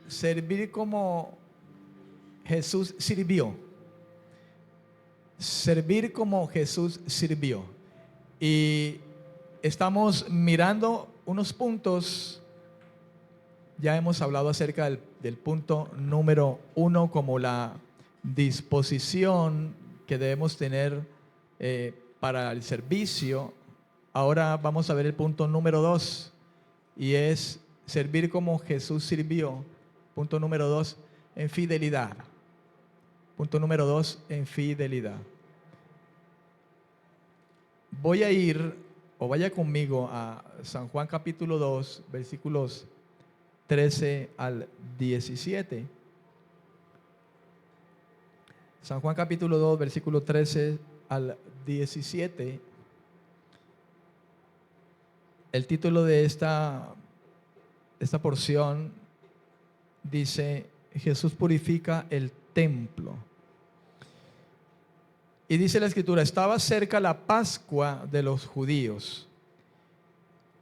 servir como Jesús sirvió. Servir como Jesús sirvió. Y estamos mirando unos puntos. Ya hemos hablado acerca del punto número 1 como la disposición que debemos tener para el servicio. Ahora vamos a ver el punto número 2 y es servir como Jesús sirvió. Punto número 2, en fidelidad. Punto número 2, en fidelidad. Voy a ir, o vaya conmigo a San Juan capítulo 2, versículos 13 al 17. San Juan capítulo 2, versículo 13 al 17. El título de esta porción dice: Jesús purifica el templo. Y dice la escritura: estaba cerca la Pascua de los judíos,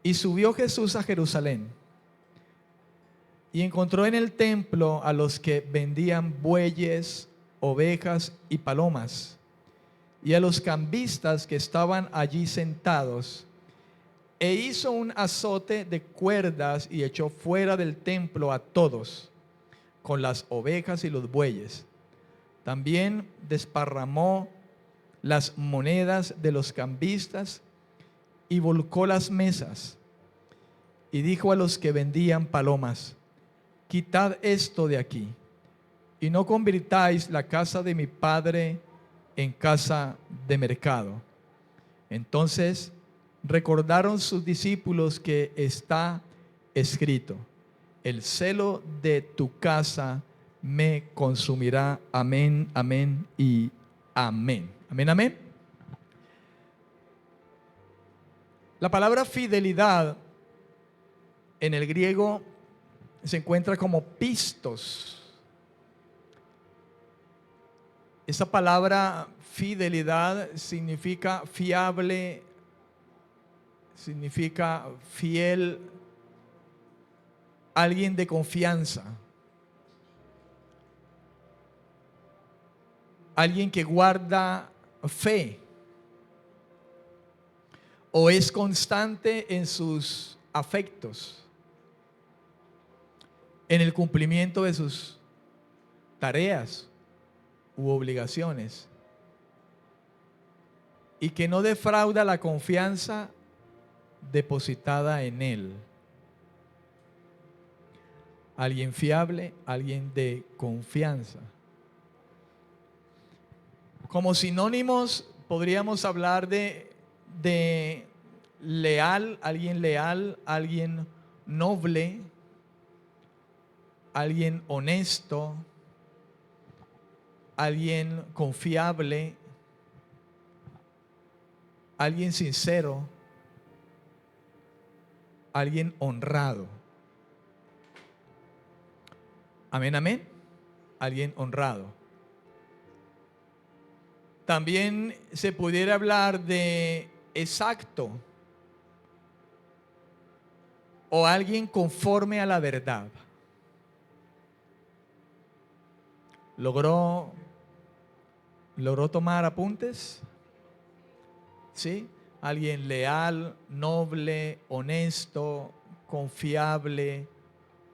y subió Jesús a Jerusalén, y encontró en el templo a los que vendían bueyes, ovejas y palomas, y a los cambistas que estaban allí sentados, e hizo un azote de cuerdas y echó fuera del templo a todos, con las ovejas y los bueyes. También desparramó las monedas de los cambistas y volcó las mesas. Y dijo a los que vendían palomas: quitad esto de aquí, y no convirtáis la casa de mi Padre en casa de mercado. Entonces recordaron sus discípulos que está escrito: el celo de tu casa me consumirá. Amén, amén y amén. Amén, amén. La palabra fidelidad en el griego se encuentra como pistos. Esa palabra fidelidad significa fiable, significa fiel, alguien de confianza, alguien que guarda fe o es constante en sus afectos, en el cumplimiento de sus tareas u obligaciones, y que no defrauda la confianza depositada en él. Alguien fiable, alguien de confianza. Como sinónimos podríamos hablar de leal, alguien noble, alguien honesto, alguien confiable, alguien sincero, alguien honrado. Amén, amén. Alguien honrado. También se pudiera hablar de exacto o alguien conforme a la verdad. ¿Logró tomar apuntes? ¿Sí? Alguien leal, noble, honesto, confiable,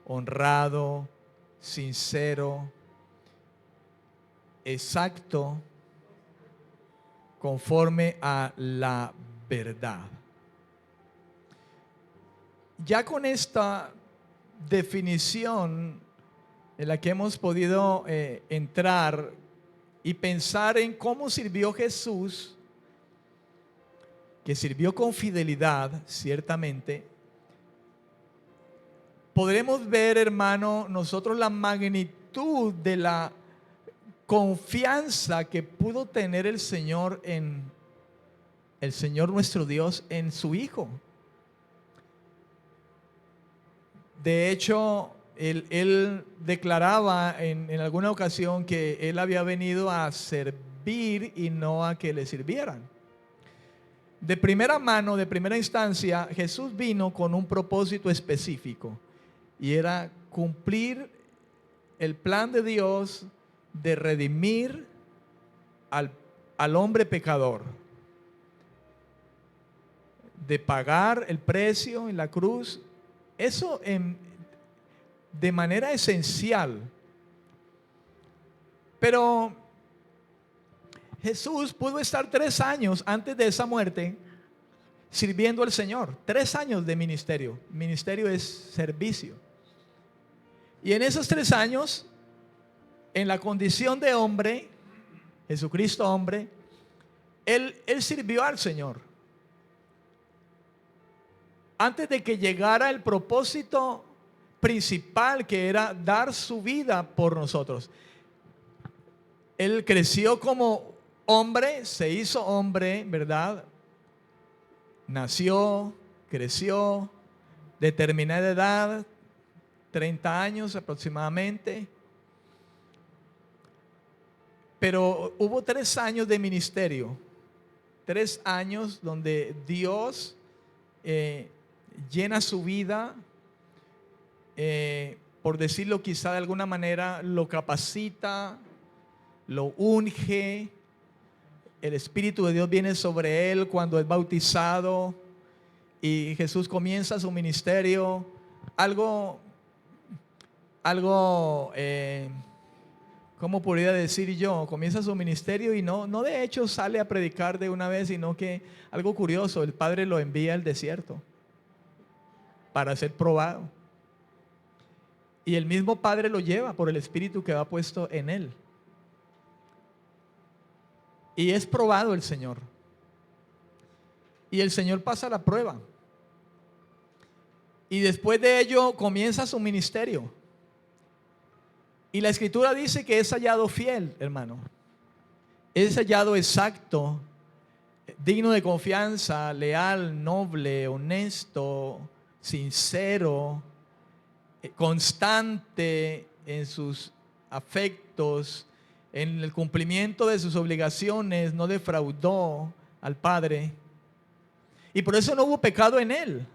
honrado, sincero, exacto, conforme a la verdad. Ya con esta definición en la que hemos podido entrar y pensar en cómo sirvió Jesús, que sirvió con fidelidad, ciertamente, podremos ver, hermano, nosotros la magnitud de la confianza que pudo tener el Señor nuestro Dios en su Hijo. De hecho, él declaraba en alguna ocasión que él había venido a servir y no a que le sirvieran. De primera mano, de primera instancia, Jesús vino con un propósito específico, y era cumplir el plan de Dios de redimir al hombre pecador, de pagar el precio en la cruz, eso de manera esencial. Pero Jesús pudo estar 3 años antes de esa muerte sirviendo al Señor. 3 años de ministerio. Ministerio es servicio. Y en esos 3 años, en la condición de hombre, Jesucristo hombre, Él sirvió al Señor. Antes de que llegara el propósito principal, que era dar su vida por nosotros. Él creció como hombre, se hizo hombre, ¿verdad? Nació, creció, determinada edad, 30 años aproximadamente. Pero hubo 3 años de ministerio, 3 años donde Dios llena su vida, por decirlo quizá de alguna manera, lo capacita, lo unge. El Espíritu de Dios viene sobre él cuando es bautizado y Jesús comienza su ministerio. Algo, ¿cómo podría decir yo? Comienza su ministerio y no de hecho sale a predicar de una vez, sino que algo curioso, el Padre lo envía al desierto para ser probado. Y el mismo Padre lo lleva por el Espíritu que va puesto en él. Y es probado el Señor. Y el Señor pasa la prueba. Y después de ello comienza su ministerio. Y la Escritura dice que es hallado fiel, hermano. Es hallado exacto, digno de confianza, leal, noble, honesto, sincero, constante en sus afectos, en el cumplimiento de sus obligaciones, no defraudó al Padre. Y por eso no hubo pecado en él.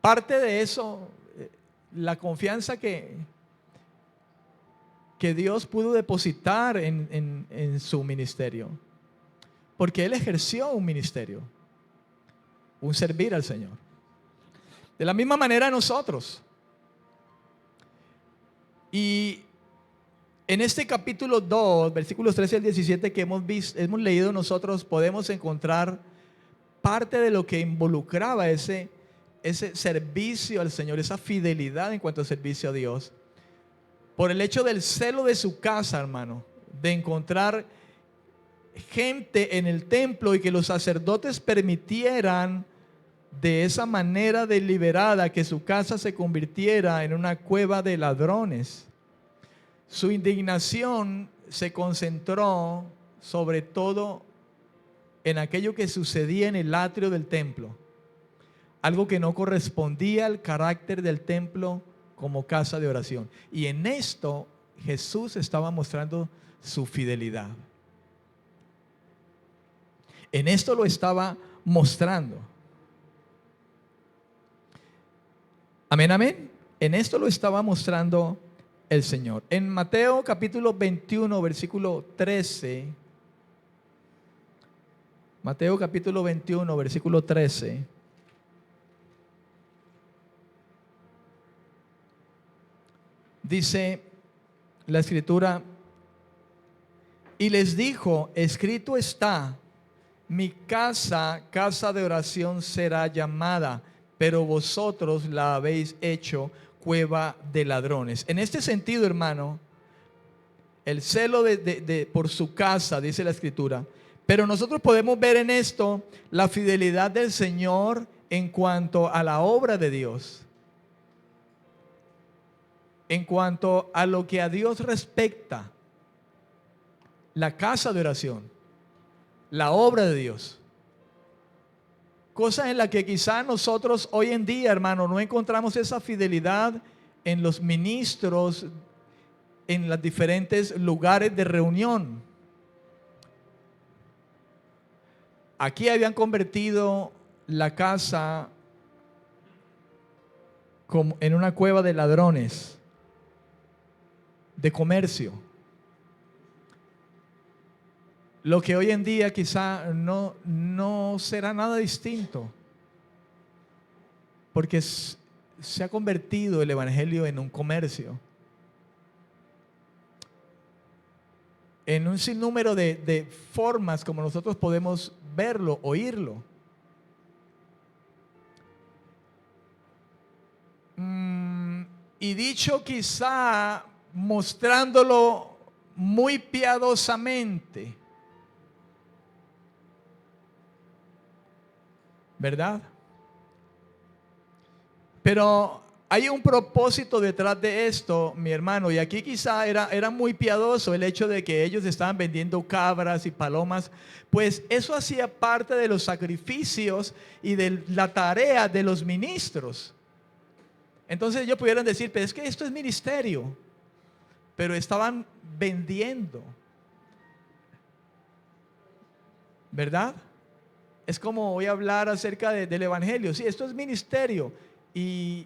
Parte de eso, la confianza que Dios pudo depositar en su ministerio. Porque él ejerció un ministerio, un servir al Señor. De la misma manera nosotros. Y en este capítulo 2, versículos 13 al 17 que hemos leído nosotros, podemos encontrar parte de lo que involucraba ese servicio al Señor, esa fidelidad en cuanto a servicio a Dios. Por el hecho del celo de su casa, hermano, de encontrar gente en el templo y que los sacerdotes permitieran de esa manera deliberada que su casa se convirtiera en una cueva de ladrones. Su indignación se concentró sobre todo en aquello que sucedía en el atrio del templo, algo que no correspondía al carácter del templo como casa de oración. Y en esto Jesús estaba mostrando su fidelidad. En esto lo estaba mostrando. Amén, amén. En esto lo estaba mostrando el Señor. En Mateo capítulo 21, versículo 13. Mateo capítulo 21, versículo 13. Dice la Escritura: y les dijo, escrito está, mi casa, casa de oración será llamada, pero vosotros la habéis hecho cueva de ladrones. En este sentido, hermano, el celo por su casa, dice la Escritura, pero nosotros podemos ver en esto la fidelidad del Señor en cuanto a la obra de Dios. En cuanto a lo que a Dios respecta, la casa de oración, la obra de Dios. Cosas en las que quizá nosotros hoy en día, hermano, no encontramos esa fidelidad en los ministros, en los diferentes lugares de reunión. Aquí habían convertido la casa como en una cueva de ladrones, de comercio. Lo que hoy en día quizá no será nada distinto, porque se ha convertido el evangelio en un comercio, en un sinnúmero de formas como nosotros podemos verlo, oírlo. Y dicho quizá mostrándolo muy piadosamente, ¿verdad? Pero hay un propósito detrás de esto, mi hermano, y aquí quizá era muy piadoso el hecho de que ellos estaban vendiendo cabras y palomas, pues eso hacía parte de los sacrificios y de la tarea de los ministros. Entonces ellos pudieran decir, pero es que esto es ministerio, pero estaban vendiendo, ¿verdad? Es como voy a hablar acerca del evangelio. Sí, esto es ministerio. Y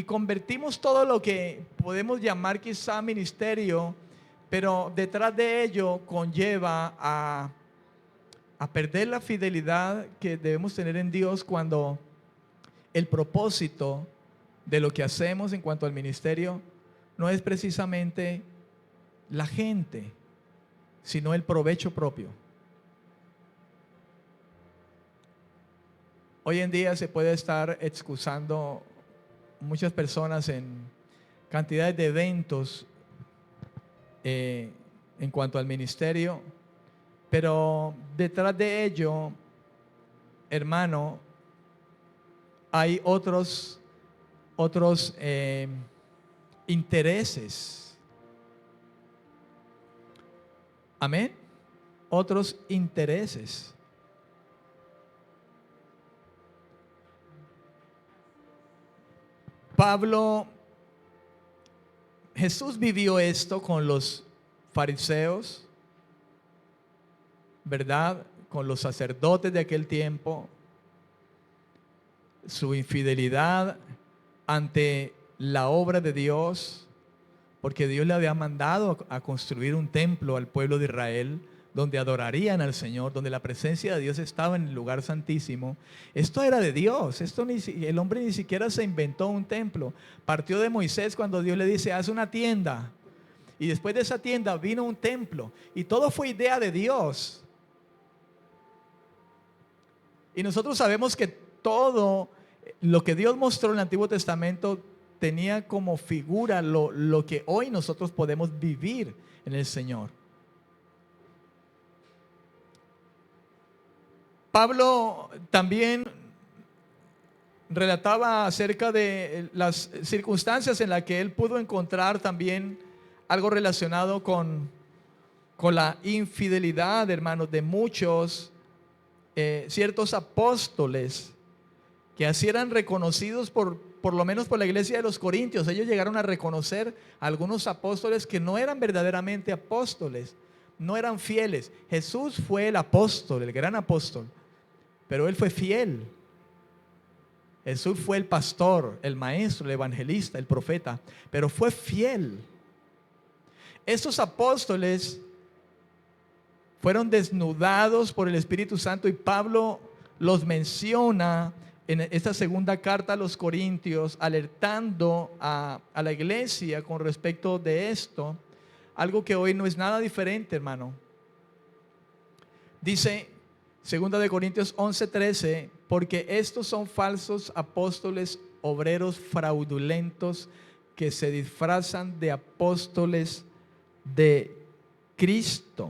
convertimos todo lo que podemos llamar quizá ministerio, pero detrás de ello conlleva a perder la fidelidad que debemos tener en Dios, cuando el propósito de lo que hacemos en cuanto al ministerio no es precisamente la gente, sino el provecho propio. Hoy en día se puede estar excusando muchas personas en cantidades de eventos en cuanto al ministerio, pero detrás de ello, hermano, hay otros intereses. Amén. Otros intereses. Jesús vivió esto con los fariseos, ¿verdad? Con los sacerdotes de aquel tiempo, su infidelidad ante la obra de Dios, porque Dios le había mandado a construir un templo al pueblo de Israel, donde adorarían al Señor, donde la presencia de Dios estaba en el lugar santísimo. Esto era de Dios. El hombre ni siquiera se inventó un templo. Partió de Moisés cuando Dios le dice, haz una tienda. Y después de esa tienda vino un templo. Y todo fue idea de Dios. Y nosotros sabemos que todo lo que Dios mostró en el Antiguo Testamento tenía como figura lo que hoy nosotros podemos vivir en el Señor. Pablo también relataba acerca de las circunstancias en las que él pudo encontrar también algo relacionado con la infidelidad, hermanos, de muchos ciertos apóstoles que así eran reconocidos por lo menos por la iglesia de los Corintios. Ellos llegaron a reconocer a algunos apóstoles que no eran verdaderamente apóstoles, no eran fieles. Jesús fue el apóstol, el gran apóstol, pero él fue fiel. Jesús fue el pastor, el maestro, el evangelista, el profeta, pero fue fiel. Estos apóstoles fueron desnudados por el Espíritu Santo, y Pablo los menciona en esta segunda carta a los Corintios, alertando a la iglesia con respecto de esto, algo que hoy no es nada diferente, hermano. Dice 2 Corintios 11:13, porque estos son falsos apóstoles, obreros fraudulentos, que se disfrazan de apóstoles de Cristo.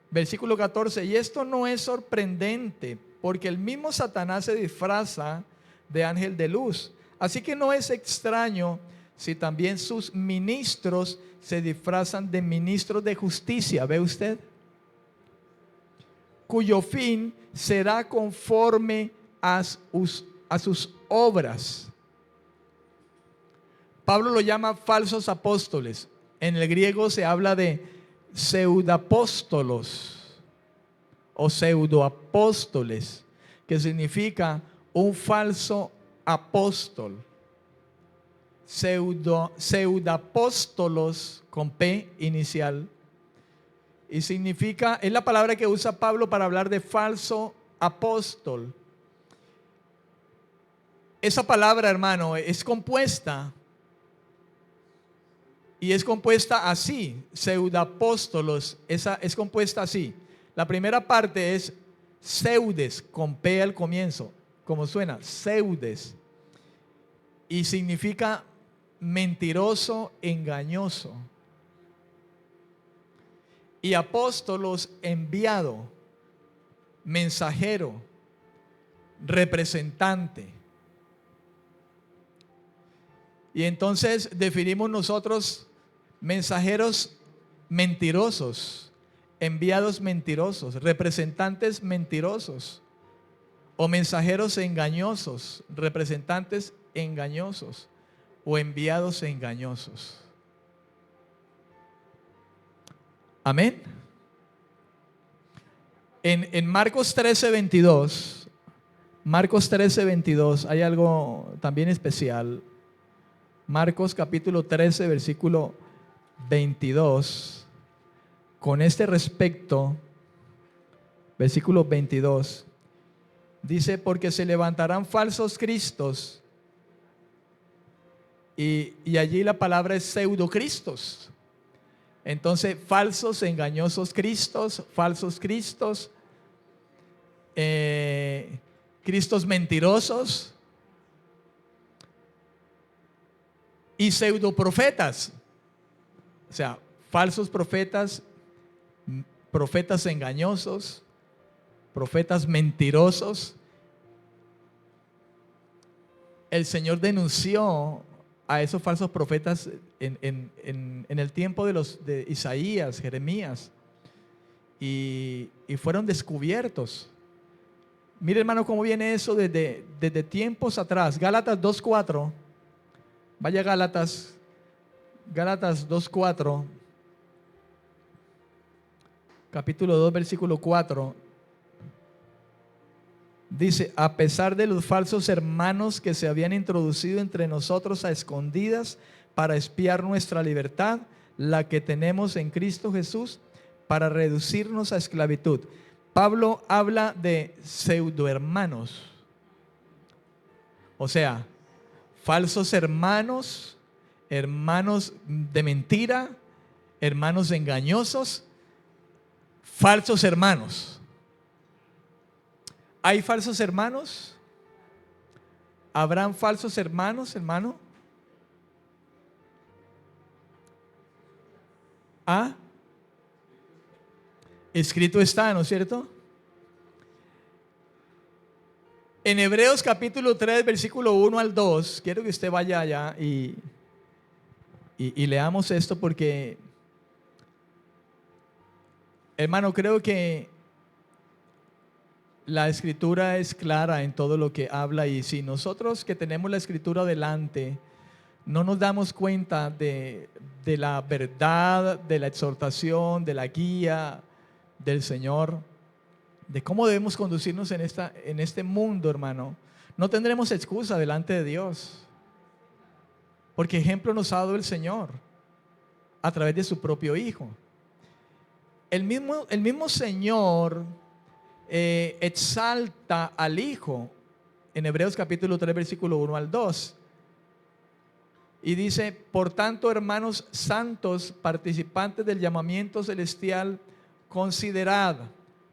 Versículo 14, y esto no es sorprendente, porque el mismo Satanás se disfraza de ángel de luz. Así que no es extraño si también sus ministros se disfrazan de ministros de justicia. ¿Ve usted? Cuyo fin será conforme a sus obras. Pablo lo llama falsos apóstoles. En el griego se habla de pseudapóstolos o pseudoapóstoles, que significa un falso apóstol. Pseudapóstolos con P inicial. Y significa, es la palabra que usa Pablo para hablar de falso apóstol. Esa palabra, hermano, es compuesta. Y es compuesta así, pseudapóstolos, esa es compuesta así. La primera parte es pseudes, con P al comienzo, como suena, pseudes. Y significa mentiroso, engañoso. Y apóstolos, enviado, mensajero, representante. Y entonces definimos nosotros mensajeros mentirosos, enviados mentirosos, representantes mentirosos o mensajeros engañosos, representantes engañosos o enviados engañosos. Amén. En Marcos 13:22, Marcos 13:22 hay algo también especial. Marcos capítulo 13, versículo 22, con este respecto, versículo 22, dice, porque se levantarán falsos cristos, y allí la palabra es pseudocristos. Entonces, falsos, engañosos cristos, falsos cristos, cristos mentirosos y pseudoprofetas. O sea, falsos profetas, profetas engañosos, profetas mentirosos. El Señor denunció a esos falsos profetas en el tiempo de Isaías, Jeremías, y fueron descubiertos. Mire, hermano, cómo viene eso desde tiempos atrás. Gálatas 2:4. Vaya Gálatas 2:4, capítulo 2, versículo 4. Dice, a pesar de los falsos hermanos que se habían introducido entre nosotros a escondidas para espiar nuestra libertad, la que tenemos en Cristo Jesús, para reducirnos a esclavitud. Pablo habla de pseudohermanos, o sea, falsos hermanos, hermanos de mentira, hermanos engañosos, falsos hermanos. ¿Hay falsos hermanos? ¿Habrán falsos hermanos, hermano? ¿Ah? Escrito está, ¿no es cierto? En Hebreos capítulo 3, versículo 1 al 2, quiero que usted vaya allá y leamos esto porque, hermano, creo que la escritura es clara en todo lo que habla, y si nosotros que tenemos la escritura delante no nos damos cuenta de la verdad, de la exhortación, de la guía del Señor, de cómo debemos conducirnos en este mundo, hermano, no tendremos excusa delante de Dios, porque ejemplo nos ha dado el Señor a través de su propio Hijo. El mismo Señor exalta al Hijo en Hebreos capítulo 3, versículo 1 al 2. Y dice, por tanto, hermanos santos, participantes del llamamiento celestial, considerad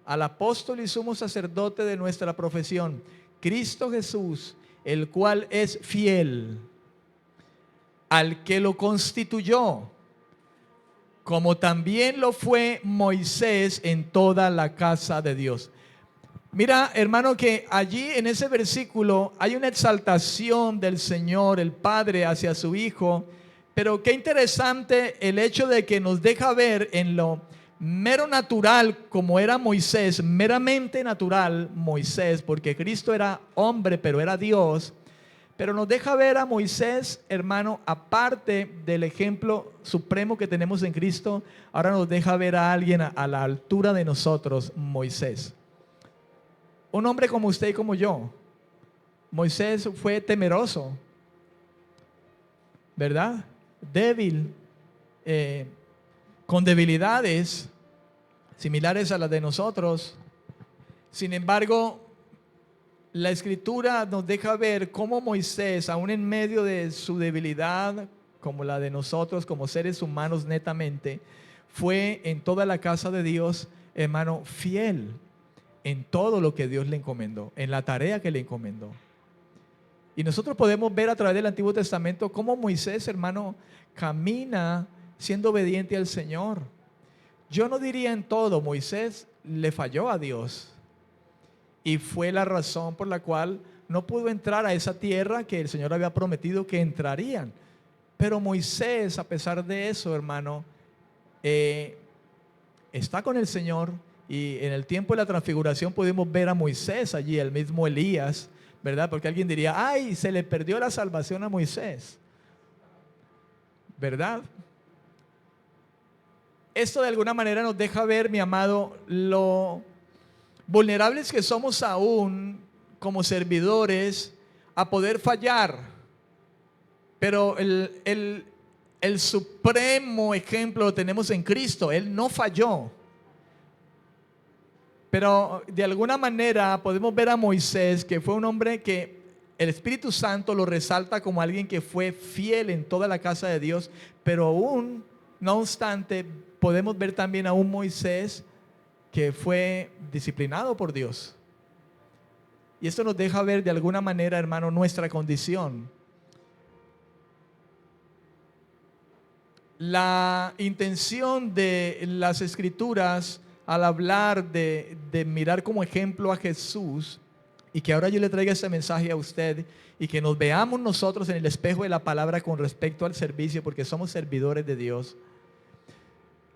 al apóstol y sumo sacerdote de nuestra profesión, Cristo Jesús, el cual es fiel, al que lo constituyó, como también lo fue Moisés en toda la casa de Dios. Mira, hermano, que allí en ese versículo hay una exaltación del Señor, el Padre, hacia su Hijo, pero qué interesante el hecho de que nos deja ver en lo mero natural, como era Moisés, meramente natural Moisés, porque Cristo era hombre, pero era Dios. Pero nos deja ver a Moisés, hermano, aparte del ejemplo supremo que tenemos en Cristo, ahora nos deja ver a alguien a la altura de nosotros, Moisés. Un hombre como usted y como yo, Moisés fue temeroso, ¿verdad? Débil, con debilidades similares a las de nosotros. Sin embargo, la Escritura nos deja ver cómo Moisés, aún en medio de su debilidad, como la de nosotros, como seres humanos netamente, fue en toda la casa de Dios, hermano, fiel en todo lo que Dios le encomendó, en la tarea que le encomendó. Y nosotros podemos ver a través del Antiguo Testamento cómo Moisés, hermano, camina siendo obediente al Señor. Yo no diría en todo, Moisés le falló a Dios. Y fue la razón por la cual no pudo entrar a esa tierra que el Señor había prometido que entrarían. Pero Moisés, a pesar de eso, hermano, está con el Señor. Y en el tiempo de la transfiguración pudimos ver a Moisés allí, el mismo Elías, ¿verdad? Porque alguien diría, ay, se le perdió la salvación a Moisés, ¿verdad? Esto de alguna manera nos deja ver, mi amado, lo vulnerables que somos aún como servidores a poder fallar. Pero el supremo ejemplo lo tenemos en Cristo. Él no falló. Pero de alguna manera podemos ver a Moisés, que fue un hombre que el Espíritu Santo lo resalta como alguien que fue fiel en toda la casa de Dios. Pero aún, no obstante, podemos ver también a un Moisés que fue disciplinado por Dios. Y esto nos deja ver de alguna manera, hermano, nuestra condición. La intención de las Escrituras al hablar de mirar como ejemplo a Jesús, y que ahora yo le traiga ese mensaje a usted y que nos veamos nosotros en el espejo de la palabra con respecto al servicio, porque somos servidores de Dios.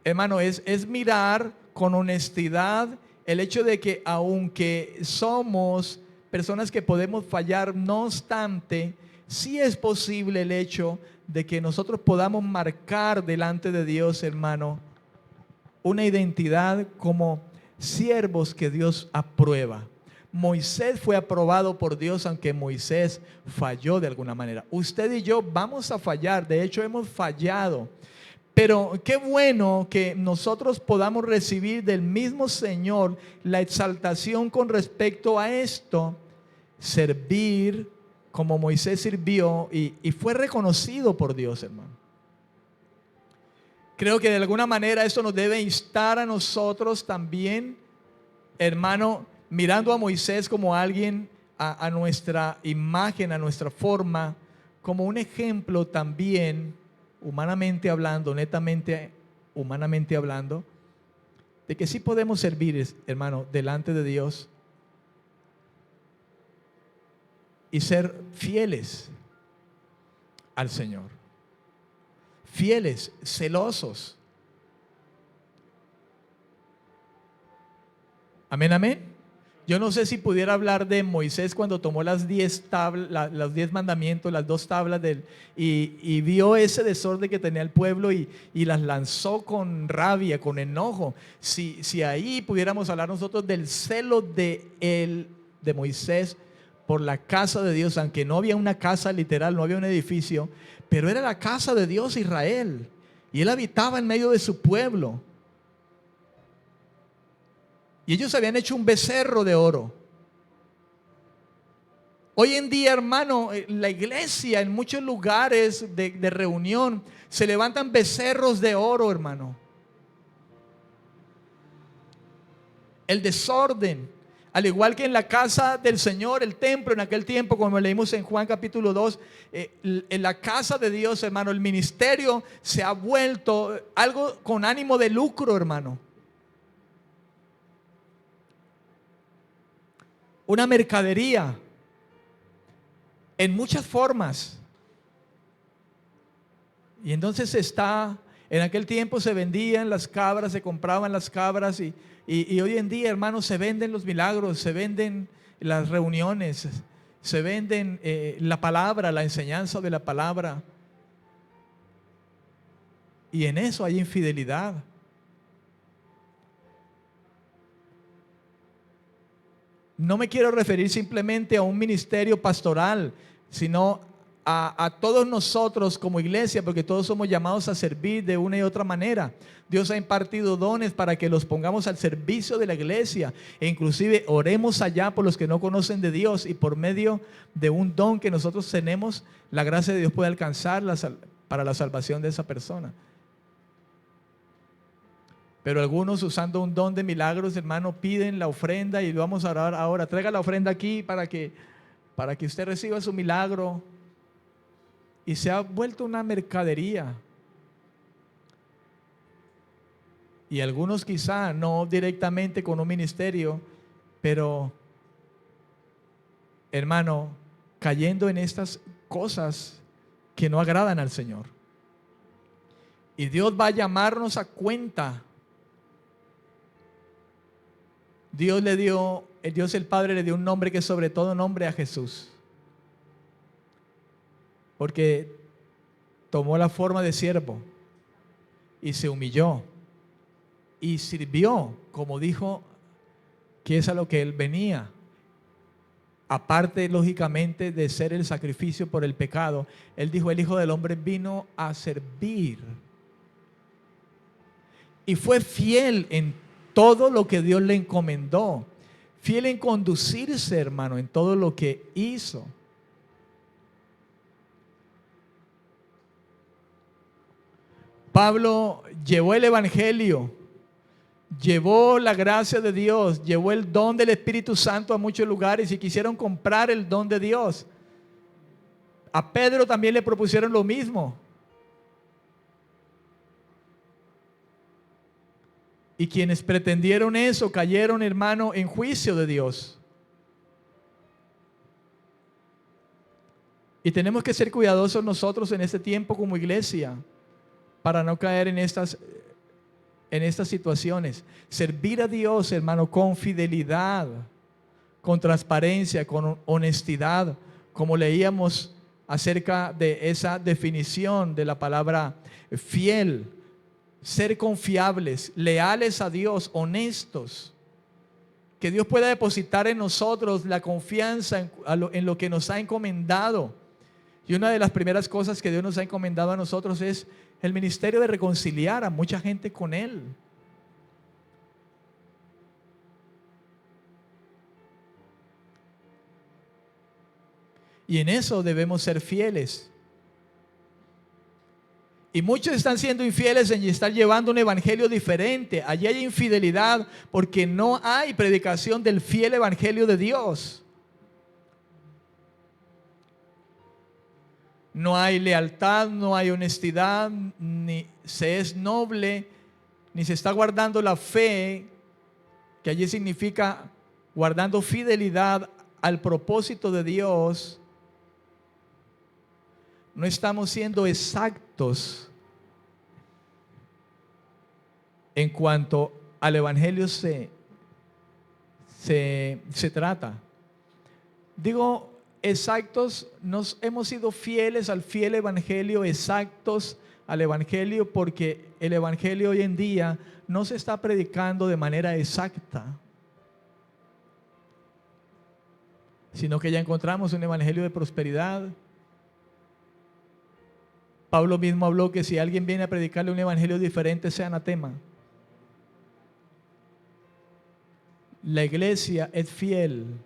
Hermano, es mirar con honestidad el hecho de que aunque somos personas que podemos fallar, no obstante, sí es posible el hecho de que nosotros podamos marcar delante de Dios, hermano, una identidad como siervos que Dios aprueba. Moisés fue aprobado por Dios, aunque Moisés falló de alguna manera. Usted y yo vamos a fallar, de hecho hemos fallado. Pero qué bueno que nosotros podamos recibir del mismo Señor la exaltación con respecto a esto, servir como Moisés sirvió y fue reconocido por Dios, hermano. Creo que de alguna manera esto nos debe instar a nosotros también, hermano, mirando a Moisés como alguien a nuestra imagen, a nuestra forma, como un ejemplo también, humanamente hablando, netamente humanamente hablando, de que sí podemos servir, hermano, delante de Dios y ser fieles al Señor. Fieles, celosos. Amén, amén. Yo no sé si pudiera hablar de Moisés cuando tomó las 10 los 10 mandamientos, las 2 tablas y vio ese desorden que tenía el pueblo y las lanzó con rabia, con enojo. Si ahí pudiéramos hablar nosotros del celo de Moisés por la casa de Dios, aunque no había una casa literal, no había un edificio, pero era la casa de Dios Israel y él habitaba en medio de su pueblo. Y ellos habían hecho un becerro de oro. Hoy en día, hermano, la iglesia en muchos lugares de reunión se levantan becerros de oro, hermano. El desorden, al igual que en la casa del Señor, el templo en aquel tiempo, como leímos en Juan capítulo 2, en la casa de Dios, hermano, el ministerio se ha vuelto algo con ánimo de lucro, hermano. Una mercadería en muchas formas. Y entonces en aquel tiempo se vendían las cabras, se compraban las cabras y hoy en día, hermanos, se venden los milagros, se venden las reuniones, se venden la palabra, la enseñanza de la palabra. Y en eso hay infidelidad. no me quiero referir simplemente a un ministerio pastoral, sino a todos nosotros como iglesia, porque todos somos llamados a servir de una y otra manera. Dios ha impartido dones para que los pongamos al servicio de la iglesia, e inclusive oremos allá por los que no conocen de Dios, y por medio de un don que nosotros tenemos, la gracia de Dios puede alcanzar para la salvación de esa persona. Pero algunos, usando un don de milagros, hermano, piden la ofrenda, y vamos a orar ahora. Traiga la ofrenda aquí para que usted reciba su milagro. Y se ha vuelto una mercadería. Y algunos quizá no directamente con un ministerio, pero hermano, cayendo en estas cosas que no agradan al Señor. Y Dios va a llamarnos a cuenta. Dios el Padre le dio un nombre que es sobre todo nombre a Jesús. Porque tomó la forma de siervo y se humilló y sirvió, como dijo que es a lo que él venía. Aparte, lógicamente, de ser el sacrificio por el pecado, él dijo: el Hijo del Hombre vino a servir. Y fue fiel en todo lo que Dios le encomendó. Fiel en conducirse, hermano, en todo lo que hizo. Pablo llevó el evangelio, llevó la gracia de Dios, llevó el don del Espíritu Santo a muchos lugares, y quisieron comprar el don de Dios. A Pedro también le propusieron lo mismo. Y quienes pretendieron eso cayeron, hermano, en juicio de Dios. Y tenemos que ser cuidadosos nosotros en este tiempo como iglesia, para no caer en estas situaciones. Servir a Dios, hermano, con fidelidad, con transparencia, con honestidad, como leíamos acerca de esa definición de la palabra fiel. Ser confiables, leales a Dios, honestos. Que Dios pueda depositar en nosotros la confianza en lo que nos ha encomendado. Y una de las primeras cosas que Dios nos ha encomendado a nosotros es el ministerio de reconciliar a mucha gente con Él. Y en eso debemos ser fieles. Y muchos están siendo infieles y están llevando un evangelio diferente. Allí hay infidelidad porque no hay predicación del fiel evangelio de Dios. No hay lealtad, no hay honestidad, ni se es noble, ni se está guardando la fe, que allí significa guardando fidelidad al propósito de Dios. No estamos siendo exactos en cuanto al evangelio se trata. Digo exactos, nos hemos sido fieles al fiel evangelio, exactos al evangelio, porque el evangelio hoy en día no se está predicando de manera exacta, sino que ya encontramos un evangelio de prosperidad. Pablo mismo habló que si alguien viene a predicarle un evangelio diferente, sea anatema. La iglesia es fiel,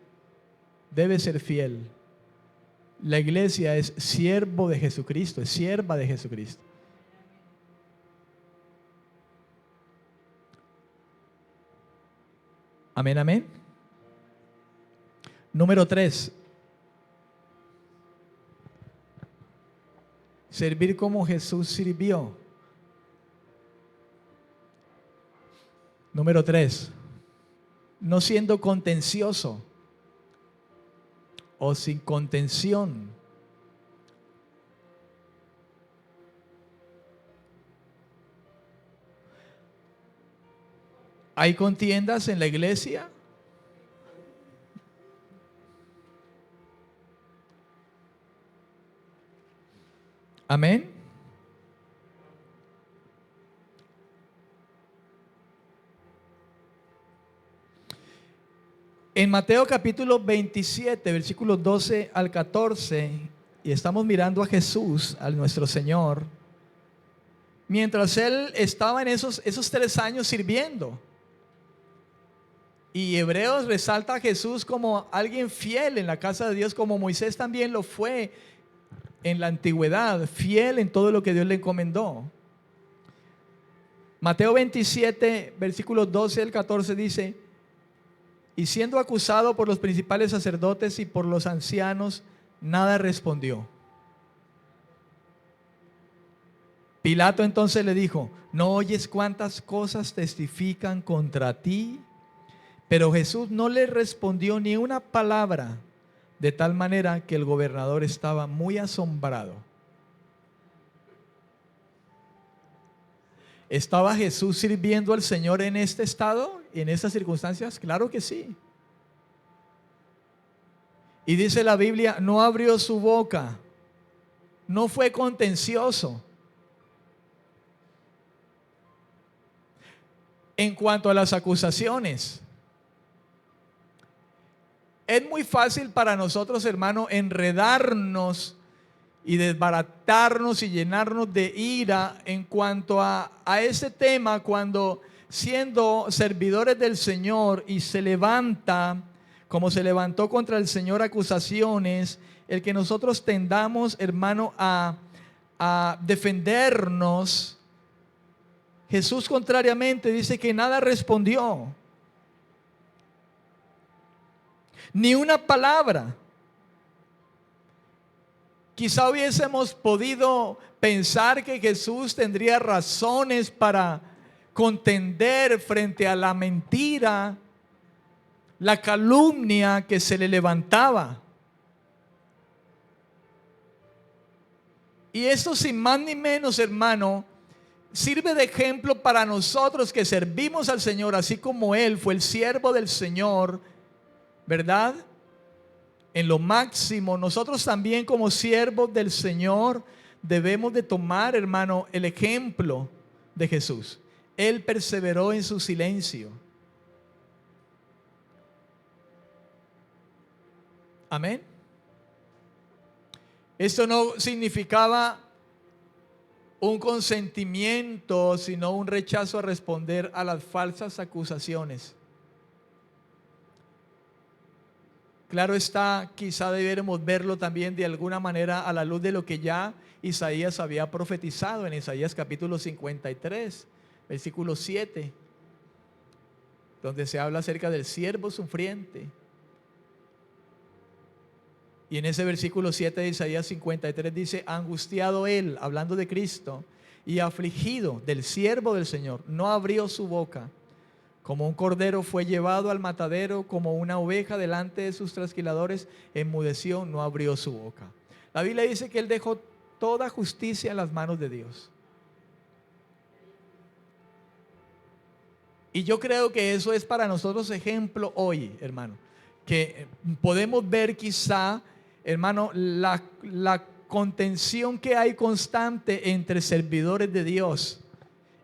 debe ser fiel. La iglesia es siervo de Jesucristo, es sierva de Jesucristo. Amén, amén. Número 3. Servir como Jesús sirvió. Número 3. No siendo contencioso o sin contención. ¿Hay contiendas en la iglesia? Amén. En Mateo capítulo 27, versículos 12 al 14, y estamos mirando a Jesús, a nuestro Señor, mientras Él estaba en esos 3 años sirviendo. Y Hebreos resalta a Jesús como alguien fiel en la casa de Dios, como Moisés también lo fue en la antigüedad, fiel en todo lo que Dios le encomendó. Mateo 27, versículos 12 al 14 dice: y siendo acusado por los principales sacerdotes y por los ancianos, nada respondió. Pilato entonces le dijo: ¿no oyes cuántas cosas testifican contra ti? Pero Jesús no le respondió ni una palabra, de tal manera que el gobernador estaba muy asombrado. ¿Estaba Jesús sirviendo al Señor en este estado, en estas circunstancias? Claro que sí. Y dice la Biblia, no abrió su boca, no fue contencioso. En cuanto a las acusaciones, es muy fácil para nosotros, hermano, enredarnos y desbaratarnos y llenarnos de ira en cuanto a ese tema, cuando siendo servidores del Señor y se levanta, como se levantó contra el Señor acusaciones, el que nosotros tendamos, hermano, a defendernos. Jesús contrariamente dice que nada respondió, ni una palabra. Quizá hubiésemos podido pensar que Jesús tendría razones para contender frente a la mentira, la calumnia que se le levantaba. Y esto sin más ni menos, hermano, sirve de ejemplo para nosotros que servimos al Señor, así como Él fue el siervo del Señor, ¿verdad? En lo máximo, nosotros también como siervos del Señor debemos de tomar, hermano, el ejemplo de Jesús. Él perseveró en su silencio. Amén. Esto no significaba un consentimiento, sino un rechazo a responder a las falsas acusaciones. Claro está, quizá debiéramos verlo también de alguna manera a la luz de lo que ya Isaías había profetizado en Isaías capítulo 53, versículo 7, donde se habla acerca del siervo sufriente. Y en ese versículo 7 de Isaías 53 dice: angustiado él, hablando de Cristo, y afligido del siervo del Señor, no abrió su boca. Como un cordero fue llevado al matadero, como una oveja delante de sus trasquiladores, enmudeció, no abrió su boca. La Biblia dice que él dejó toda justicia en las manos de Dios. Y yo creo que eso es para nosotros ejemplo hoy, hermano, que podemos ver quizá, hermano, la contención que hay constante entre servidores de Dios,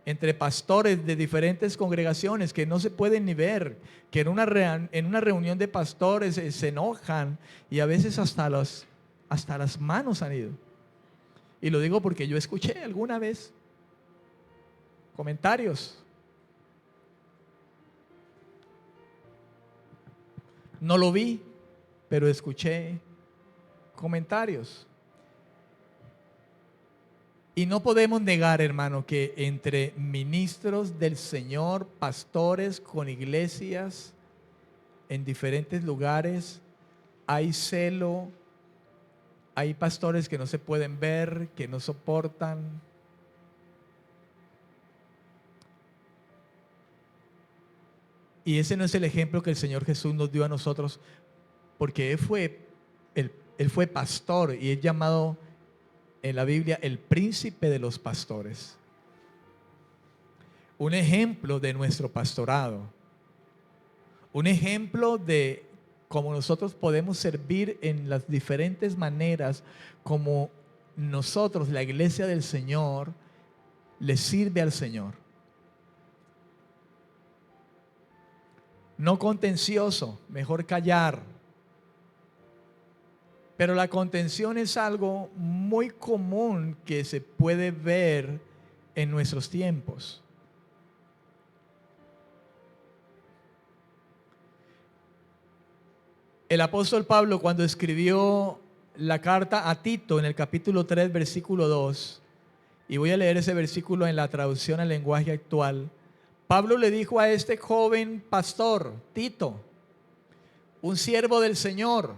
entre pastores de diferentes congregaciones que no se pueden ni ver, que en una reunión de pastores se enojan y a veces hasta las manos han ido. Y lo digo porque yo escuché alguna vez comentarios. No lo vi, pero escuché comentarios. Y no podemos negar, hermano, que entre ministros del Señor, pastores con iglesias en diferentes lugares, hay celo, hay pastores que no se pueden ver, que no soportan. Y ese no es el ejemplo que el Señor Jesús nos dio a nosotros, porque Él fue pastor y es llamado en la Biblia el príncipe de los pastores. Un ejemplo de nuestro pastorado. Un ejemplo de cómo nosotros podemos servir en las diferentes maneras como nosotros, la iglesia del Señor, le sirve al Señor. no contencioso, mejor callar. Pero la contención es algo muy común que se puede ver en nuestros tiempos. El apóstol Pablo, cuando escribió la carta a Tito en el capítulo 3, versículo 2, y voy a leer ese versículo en la traducción al lenguaje actual, Pablo le dijo a este joven pastor, Tito, un siervo del Señor,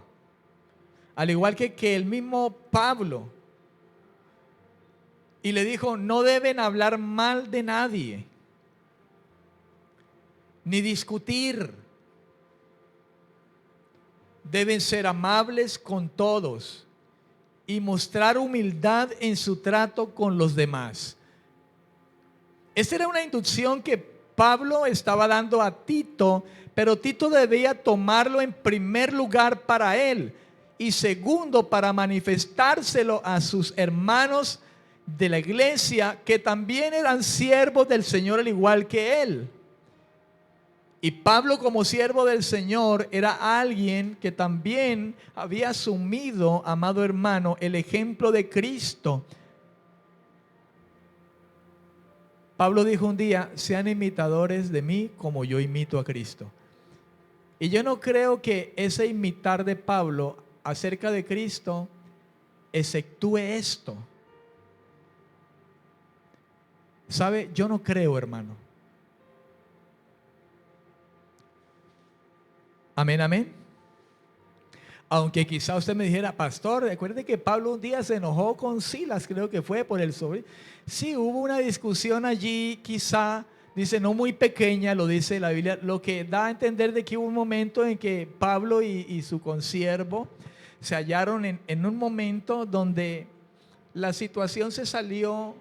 al igual que el mismo Pablo, y le dijo, no deben hablar mal de nadie, ni discutir. Deben ser amables con todos y mostrar humildad en su trato con los demás. Esta era una instrucción que Pablo estaba dando a Tito, pero Tito debía tomarlo en primer lugar para él y segundo para manifestárselo a sus hermanos de la iglesia que también eran siervos del Señor al igual que él. Y Pablo, como siervo del Señor, era alguien que también había asumido, amado hermano, el ejemplo de Cristo. Pablo dijo un día, sean imitadores de mí como yo imito a Cristo. Y yo no creo que ese imitar de Pablo acerca de Cristo exceptúe esto. ¿Sabe? Yo no creo, hermano. Amén, amén. Aunque quizá usted me dijera, pastor, recuerde que Pablo un día se enojó con Silas, creo que fue por el sobrino. Sí, hubo una discusión allí, quizá, dice, no muy pequeña, lo dice la Biblia, lo que da a entender de que hubo un momento en que Pablo y su consiervo se hallaron en un momento donde la situación se salió,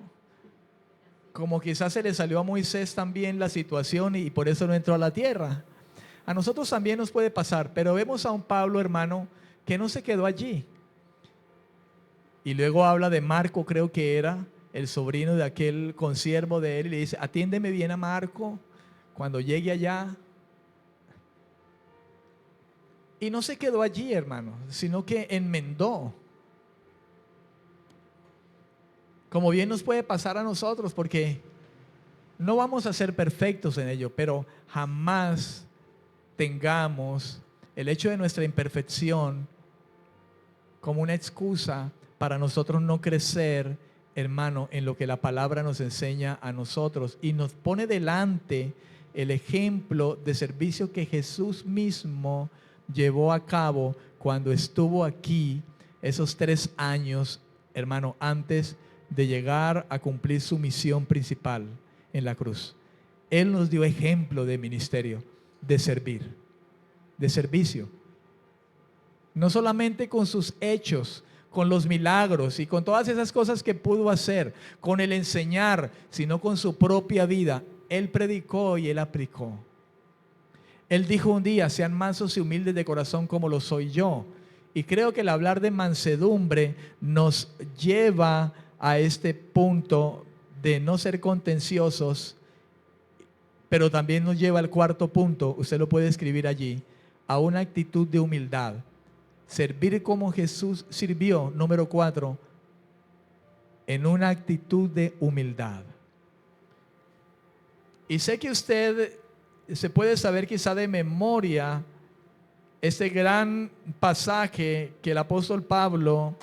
como quizás se le salió a Moisés también la situación y por eso no entró a la tierra. A nosotros también nos puede pasar, pero vemos a un Pablo, hermano, que no se quedó allí. Y luego habla de Marco, creo que era el sobrino de aquel consiervo de él, y le dice, atiéndeme bien a Marco cuando llegue allá. Y no se quedó allí, hermano, sino que enmendó. Como bien nos puede pasar a nosotros, porque no vamos a ser perfectos en ello, pero jamás tengamos el hecho de nuestra imperfección como una excusa para nosotros no crecer, hermano, en lo que la palabra nos enseña a nosotros y nos pone delante el ejemplo de servicio que Jesús mismo llevó a cabo cuando estuvo aquí esos 3 años, hermano, antes de llegar a cumplir su misión principal en la cruz. Él nos dio ejemplo de ministerio, de servir, de servicio. No solamente con sus hechos, con los milagros y con todas esas cosas que pudo hacer, con el enseñar, sino con su propia vida. Él predicó y él aplicó. Él dijo un día, sean mansos y humildes de corazón como lo soy yo. Y creo que el hablar de mansedumbre nos lleva a este punto de no ser contenciosos, pero también nos lleva al cuarto punto, usted lo puede escribir allí, a una actitud de humildad. Servir como Jesús sirvió, número 4, en una actitud de humildad. Y sé que usted se puede saber quizá de memoria este gran pasaje que el apóstol Pablo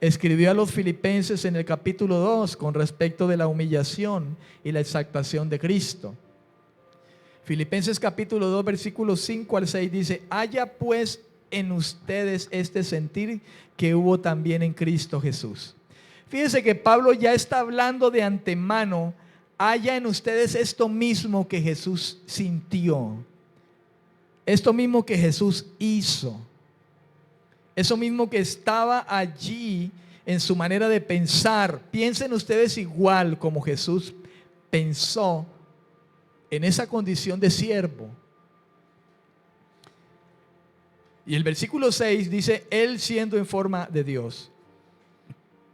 escribió a los filipenses en el capítulo 2 con respecto de la humillación y la exaltación de Cristo. Filipenses capítulo 2 versículos 5 al 6 dice, haya pues en ustedes este sentir que hubo también en Cristo Jesús. Fíjense que Pablo ya está hablando de antemano, haya en ustedes esto mismo que Jesús sintió, esto mismo que Jesús hizo, eso mismo que estaba allí en su manera de pensar. Piensen ustedes igual como Jesús pensó en esa condición de siervo. Y el versículo 6 dice, él siendo en forma de Dios,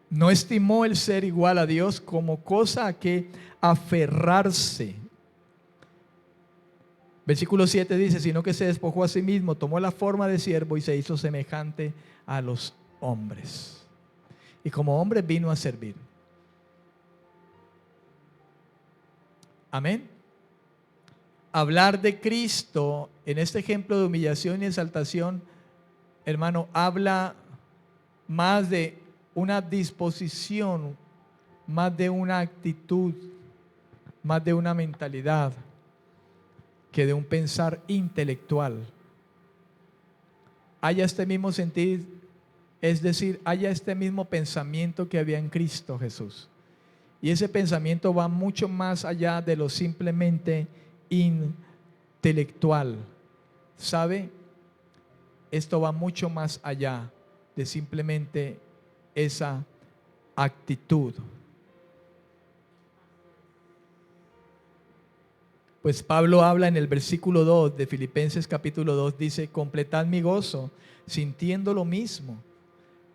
no estimó el ser igual a Dios como cosa a que aferrarse, Versículo 7 dice, sino que se despojó a sí mismo, tomó la forma de siervo y se hizo semejante a los hombres. Y como hombre vino a servir. Amén. Hablar de Cristo en este ejemplo de humillación y exaltación, hermano, habla más de una disposición, más de una actitud, más de una mentalidad que de un pensar intelectual. Haya este mismo sentir, es decir, haya este mismo pensamiento que había en Cristo Jesús. Y ese pensamiento va mucho más allá de lo simplemente intelectual. ¿Sabe? Esto va mucho más allá de simplemente esa actitud. Pues Pablo habla en el versículo 2 de Filipenses capítulo 2, dice, completad mi gozo, sintiendo lo mismo,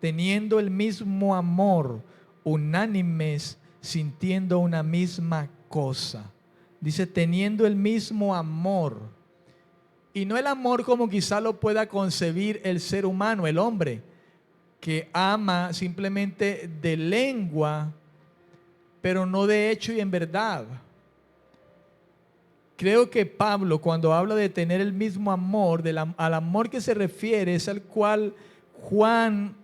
teniendo el mismo amor, unánimes, sintiendo una misma cosa. Dice, teniendo el mismo amor. Y no el amor como quizá lo pueda concebir el ser humano, el hombre, que ama simplemente de lengua, pero no de hecho y en verdad. Creo que Pablo, cuando habla de tener el mismo amor, al amor que se refiere es el cual Juan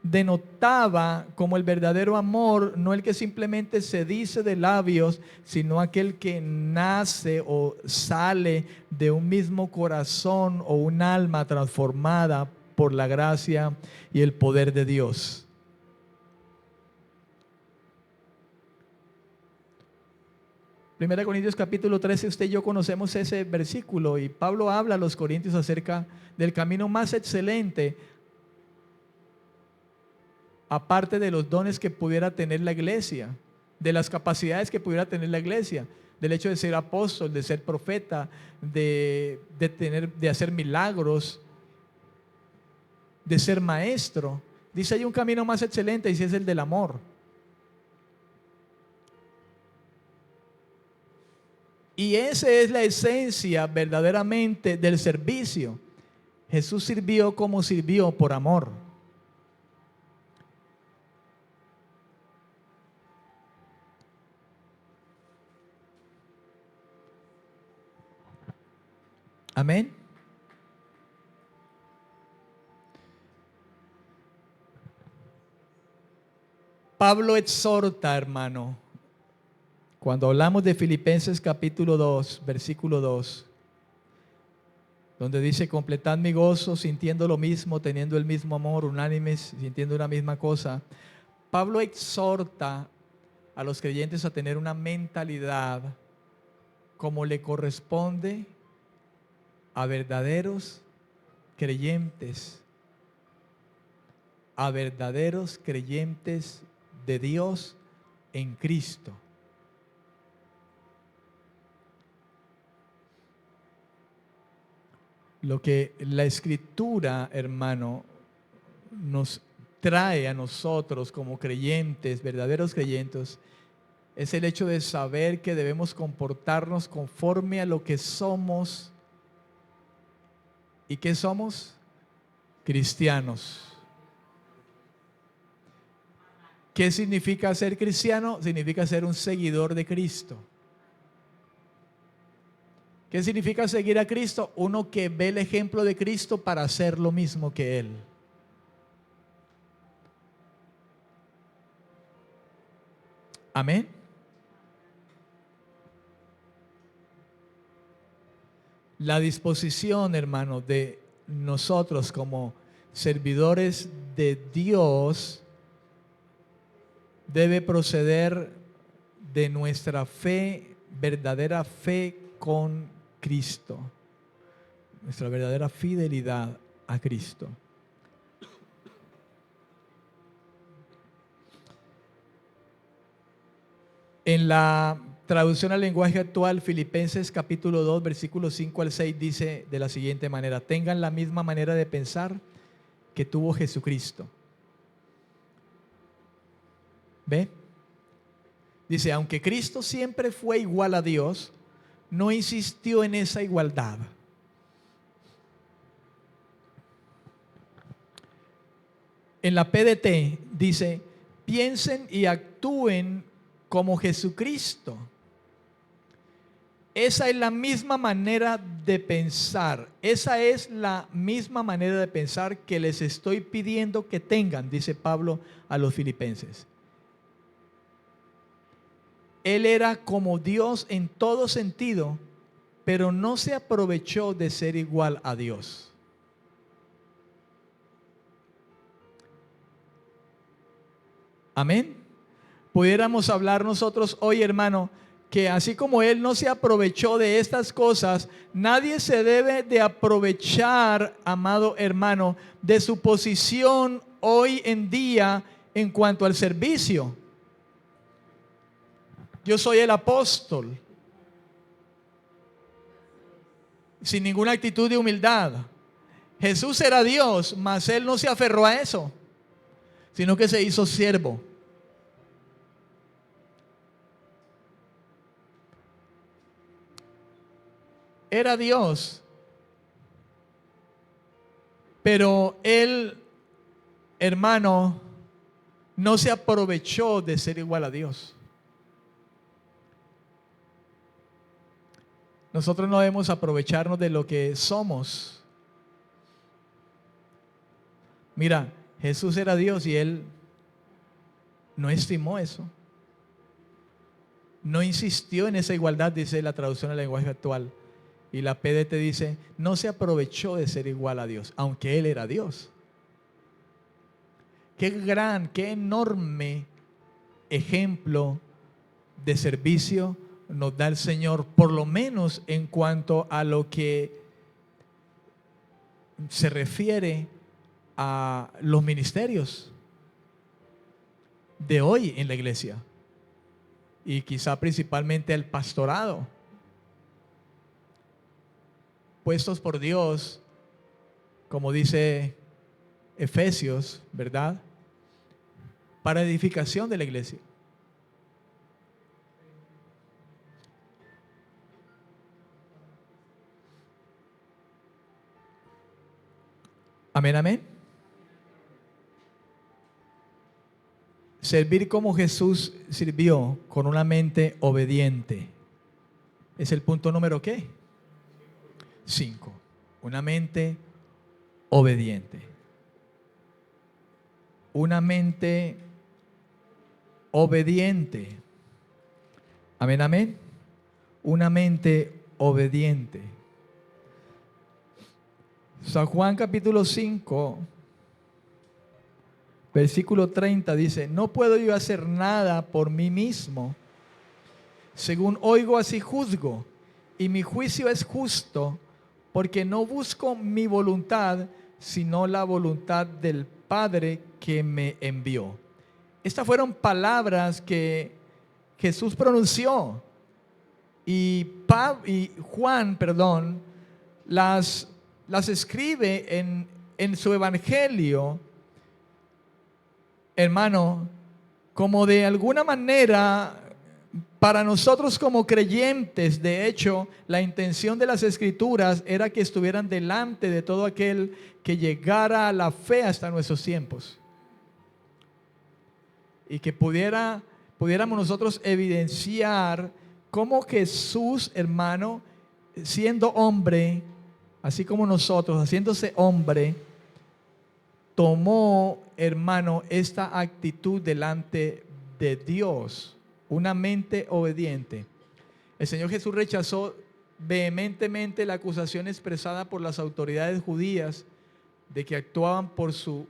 denotaba como el verdadero amor, no el que simplemente se dice de labios, sino aquel que nace o sale de un mismo corazón o un alma transformada por la gracia y el poder de Dios. Primera Corintios capítulo 13, usted y yo conocemos ese versículo y Pablo habla a los corintios acerca del camino más excelente, aparte de los dones que pudiera tener la iglesia, de las capacidades que pudiera tener la iglesia, del hecho de ser apóstol, de ser profeta, de hacer milagros, de ser maestro. Dice, hay un camino más excelente y ese es el del amor. Y esa es la esencia verdaderamente del servicio. Jesús sirvió como sirvió por amor. Amén. Pablo exhorta, hermano, cuando hablamos de Filipenses capítulo 2, versículo 2, donde dice, completad mi gozo, sintiendo lo mismo, teniendo el mismo amor, unánimes, sintiendo una misma cosa. Pablo exhorta a los creyentes a tener una mentalidad como le corresponde a verdaderos creyentes, a verdaderos creyentes de Dios en Cristo. Lo que la Escritura, hermano, nos trae a nosotros como creyentes, verdaderos creyentes, es el hecho de saber que debemos comportarnos conforme a lo que somos. ¿Y qué somos? Cristianos. ¿Qué significa ser cristiano? Significa ser un seguidor de Cristo. ¿Qué significa seguir a Cristo? Uno que ve el ejemplo de Cristo para hacer lo mismo que Él. Amén. La disposición, hermano, de nosotros como servidores de Dios debe proceder de nuestra fe, verdadera fe con Cristo, nuestra verdadera fidelidad a Cristo. En la traducción al lenguaje actual, Filipenses capítulo 2, versículos 5 al 6 dice de la siguiente manera: tengan la misma manera de pensar que tuvo Jesucristo. ¿Ve? Dice, aunque Cristo siempre fue igual a Dios, no insistió en esa igualdad. En la PDT dice, piensen y actúen como Jesucristo. Esa es la misma manera de pensar. Esa es la misma manera de pensar que les estoy pidiendo que tengan, dice Pablo a los filipenses. Él era como Dios en todo sentido, pero no se aprovechó de ser igual a Dios. Amén. Pudiéramos hablar nosotros hoy, hermano, que así como Él no se aprovechó de estas cosas, nadie se debe de aprovechar, amado hermano, de su posición hoy en día en cuanto al servicio. Yo soy el apóstol, sin ninguna actitud de humildad. Jesús era Dios, mas Él no se aferró a eso, sino que se hizo siervo. Era Dios, pero Él, hermano, no se aprovechó de ser igual a Dios. Nosotros no debemos aprovecharnos de lo que somos. Mira, Jesús era Dios y Él no estimó eso. No insistió en esa igualdad, dice la traducción al lenguaje actual. Y la PDT dice, no se aprovechó de ser igual a Dios, aunque Él era Dios. Qué gran, qué enorme ejemplo de servicio nos da el Señor, por lo menos en cuanto a lo que se refiere a los ministerios de hoy en la iglesia y quizá principalmente el pastorado, puestos por Dios, como dice Efesios, ¿verdad?, para edificación de la iglesia. Amén, amén. Servir como Jesús sirvió, con una mente obediente. Es el punto número ¿qué? 5. Una mente obediente. Una mente obediente. Amén, amén. Una mente obediente. San Juan capítulo 5, versículo 30 dice, no puedo yo hacer nada por mí mismo. Según oigo, así juzgo, y mi juicio es justo, porque no busco mi voluntad, sino la voluntad del Padre que me envió. Estas fueron palabras que Jesús pronunció y Juan, las escribe en su evangelio, hermano, como de alguna manera para nosotros como creyentes. De hecho, la intención de las escrituras era que estuvieran delante de todo aquel que llegara a la fe hasta nuestros tiempos y que pudiéramos nosotros evidenciar cómo Jesús, hermano, siendo hombre, así como nosotros, haciéndose hombre, tomó, hermano, esta actitud delante de Dios, una mente obediente. El Señor Jesús rechazó vehementemente la acusación expresada por las autoridades judías de que actuaban por su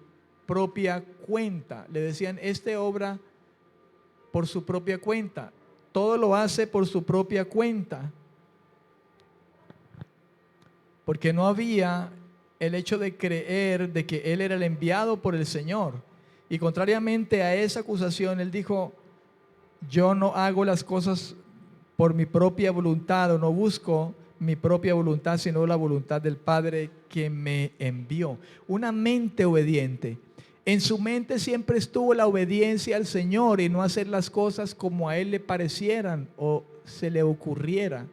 propia cuenta. Le decían, este obra por su propia cuenta, todo lo hace por su propia cuenta. Porque no había el hecho de creer de que Él era el enviado por el Señor. Y contrariamente a esa acusación, Él dijo, yo no hago las cosas por mi propia voluntad, o no busco mi propia voluntad, sino la voluntad del Padre que me envió. Una mente obediente. En su mente siempre estuvo la obediencia al Señor y no hacer las cosas como a Él le parecieran o se le ocurriera.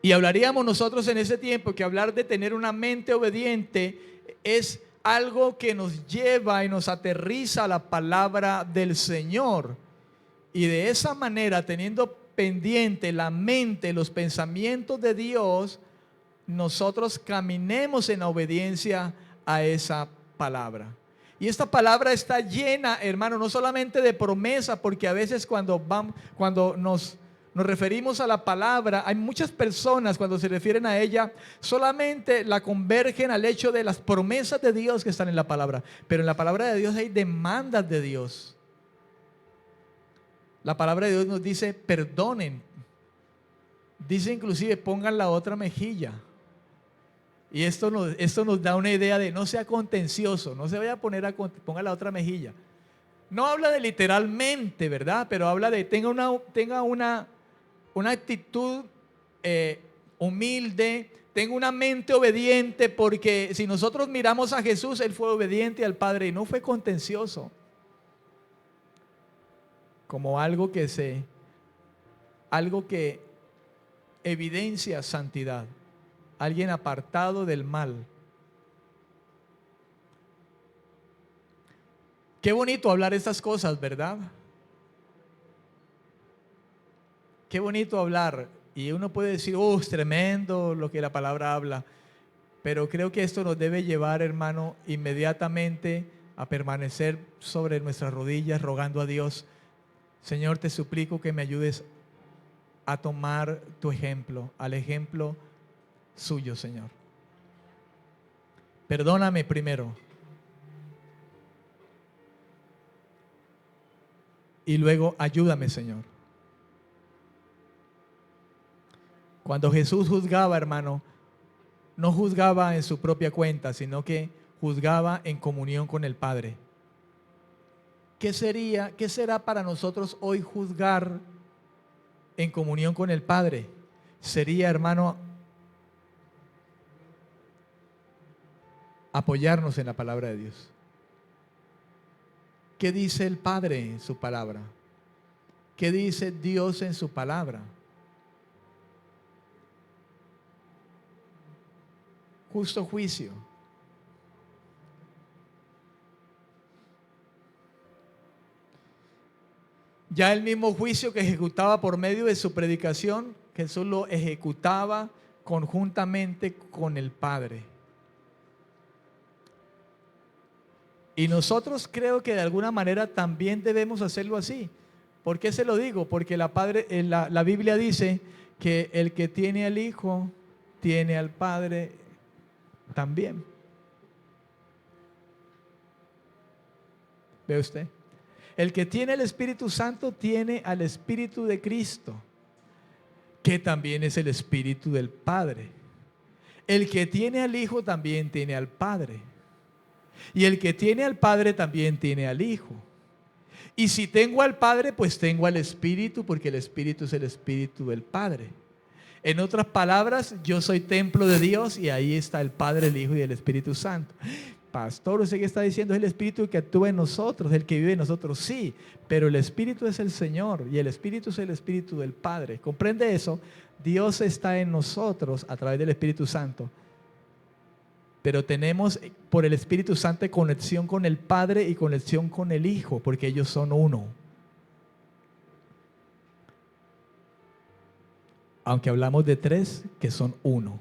Y hablaríamos nosotros en ese tiempo que hablar de tener una mente obediente es algo que nos lleva y nos aterriza a la palabra del Señor. Y de esa manera, teniendo pendiente la mente, los pensamientos de Dios, nosotros caminemos en obediencia a esa palabra. Y esta palabra está llena, hermano, no solamente de promesa, porque a veces cuando nos referimos a la palabra, hay muchas personas cuando se refieren a ella, solamente la convergen al hecho de las promesas de Dios que están en la palabra. Pero en la palabra de Dios hay demandas de Dios. La palabra de Dios nos dice, perdonen. Dice inclusive, pongan la otra mejilla. Y esto nos da una idea de no sea contencioso, no se vaya a poner ponga la otra mejilla. No habla de literalmente, ¿verdad? Pero habla de tenga una actitud humilde, tenga una mente obediente, porque si nosotros miramos a Jesús, Él fue obediente al Padre y no fue contencioso. Como algo que evidencia santidad. Alguien apartado del mal. Qué bonito hablar estas cosas, ¿verdad? Qué bonito hablar. Y uno puede decir, es tremendo lo que la palabra habla. Pero creo que esto nos debe llevar, hermano, inmediatamente a permanecer sobre nuestras rodillas rogando a Dios. Señor, te suplico que me ayudes a tomar tu ejemplo, al ejemplo suyo, Señor. Perdóname primero. Y luego ayúdame, Señor. Cuando Jesús juzgaba, hermano, no juzgaba en su propia cuenta, sino que juzgaba en comunión con el Padre. ¿Qué será para nosotros hoy juzgar en comunión con el Padre? Sería, hermano, apoyarnos en la palabra de Dios. ¿Qué dice el Padre en su palabra? ¿Qué dice Dios en su palabra? Justo juicio. Ya el mismo juicio que ejecutaba por medio de su predicación, Jesús lo ejecutaba conjuntamente con el Padre. Y nosotros creo que de alguna manera también debemos hacerlo así. ¿Por qué se lo digo? Porque la Biblia dice que el que tiene al Hijo, tiene al Padre también. ¿Ve usted? El que tiene el Espíritu Santo tiene al Espíritu de Cristo, que también es el Espíritu del Padre. El que tiene al Hijo también tiene al Padre. Y el que tiene al Padre también tiene al Hijo. Y si tengo al Padre, pues tengo al Espíritu, porque el Espíritu es el Espíritu del Padre. En otras palabras, yo soy templo de Dios y ahí está el Padre, el Hijo y el Espíritu Santo. Pastor, usted que está diciendo es el Espíritu que actúa en nosotros, el que vive en nosotros, sí, pero el Espíritu es el Señor y el Espíritu es el Espíritu del Padre. ¿Comprende eso? Dios está en nosotros a través del Espíritu Santo. Pero tenemos por el Espíritu Santo conexión con el Padre y conexión con el Hijo, porque ellos son uno. Aunque hablamos de tres, que son uno.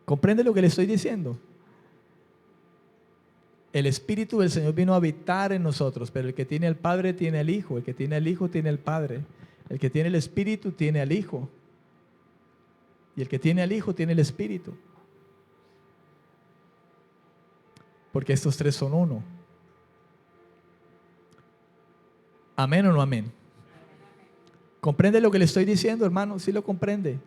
¿Comprende lo que le estoy diciendo? El Espíritu del Señor vino a habitar en nosotros, pero el que tiene al Padre tiene al Hijo, el que tiene al Hijo tiene al Padre, el que tiene el Espíritu tiene al Hijo, y el que tiene al Hijo tiene el Espíritu. Porque estos tres son uno. ¿Amén o no amén? ¿Comprende lo que le estoy diciendo, hermano? ¿Sí lo comprende?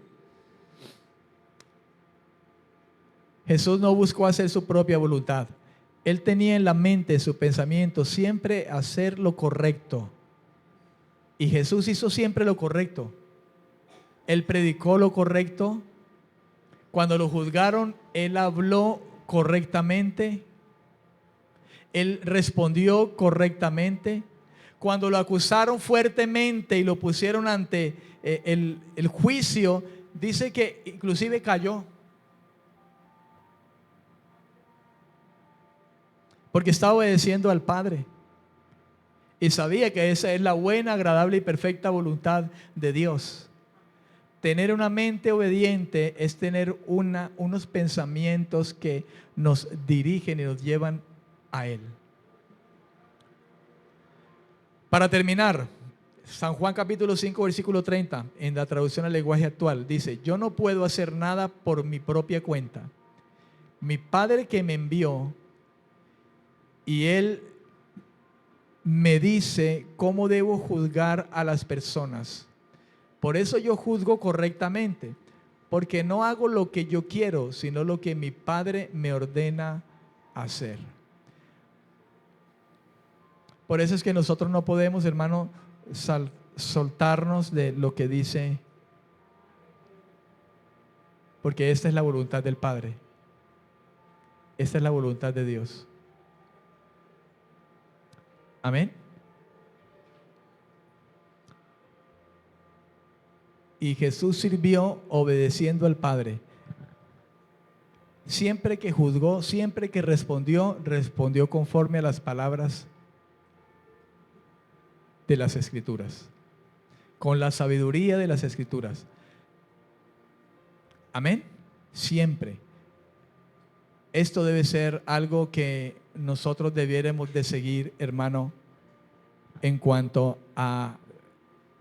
Jesús no buscó hacer su propia voluntad. Él tenía en la mente, en su pensamiento, siempre hacer lo correcto. Y Jesús hizo siempre lo correcto. Él predicó lo correcto. Cuando lo juzgaron, Él habló correctamente. Él respondió correctamente. Cuando lo acusaron fuertemente y lo pusieron ante el juicio, dice que inclusive cayó. Porque estaba obedeciendo al Padre. Y sabía que esa es la buena, agradable y perfecta voluntad de Dios. Tener una mente obediente es tener unos pensamientos que nos dirigen y nos llevan a Él. Para terminar, San Juan capítulo 5 versículo 30, en la traducción al lenguaje actual, dice: yo no puedo hacer nada por mi propia cuenta. Mi Padre que me envió, y Él me dice cómo debo juzgar a las personas. Por eso yo juzgo correctamente, porque no hago lo que yo quiero, sino lo que mi Padre me ordena hacer. Por eso es que nosotros no podemos, hermano, soltarnos de lo que dice, porque esta es la voluntad del Padre. Esta es la voluntad de Dios. Amén. Y Jesús sirvió obedeciendo al Padre. Siempre que juzgó, siempre que respondió, respondió conforme a las palabras de las Escrituras, con la sabiduría de las Escrituras. Amén. Siempre. Esto debe ser algo que nosotros debiéramos de seguir, hermano, en cuanto a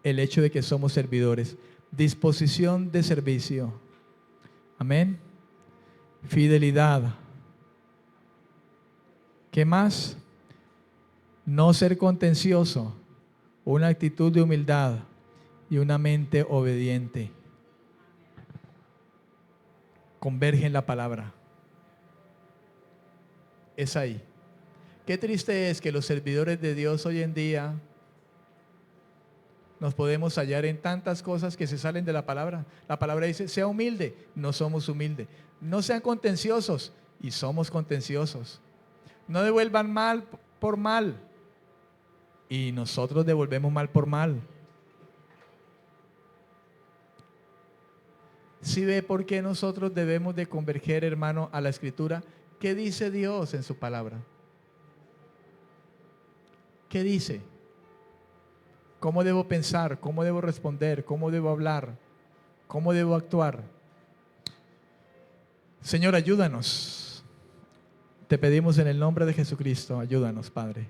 el hecho de que somos servidores. Disposición de servicio. Amén. Fidelidad. ¿Qué más? No ser contencioso. Una actitud de humildad y una mente obediente. Converge en la palabra. Es ahí. Qué triste es que los servidores de Dios hoy en día nos podemos hallar en tantas cosas que se salen de la palabra. La palabra dice: sea humilde. No somos humildes. No sean contenciosos. Y somos contenciosos. No devuelvan mal por mal. Y nosotros devolvemos mal por mal. ¿Sí ve por qué nosotros debemos de converger, hermano, a la Escritura? ¿Qué dice Dios en su palabra? ¿Qué dice? ¿Cómo debo pensar? ¿Cómo debo responder? ¿Cómo debo hablar? ¿Cómo debo actuar? Señor, ayúdanos. Te pedimos en el nombre de Jesucristo, ayúdanos, Padre.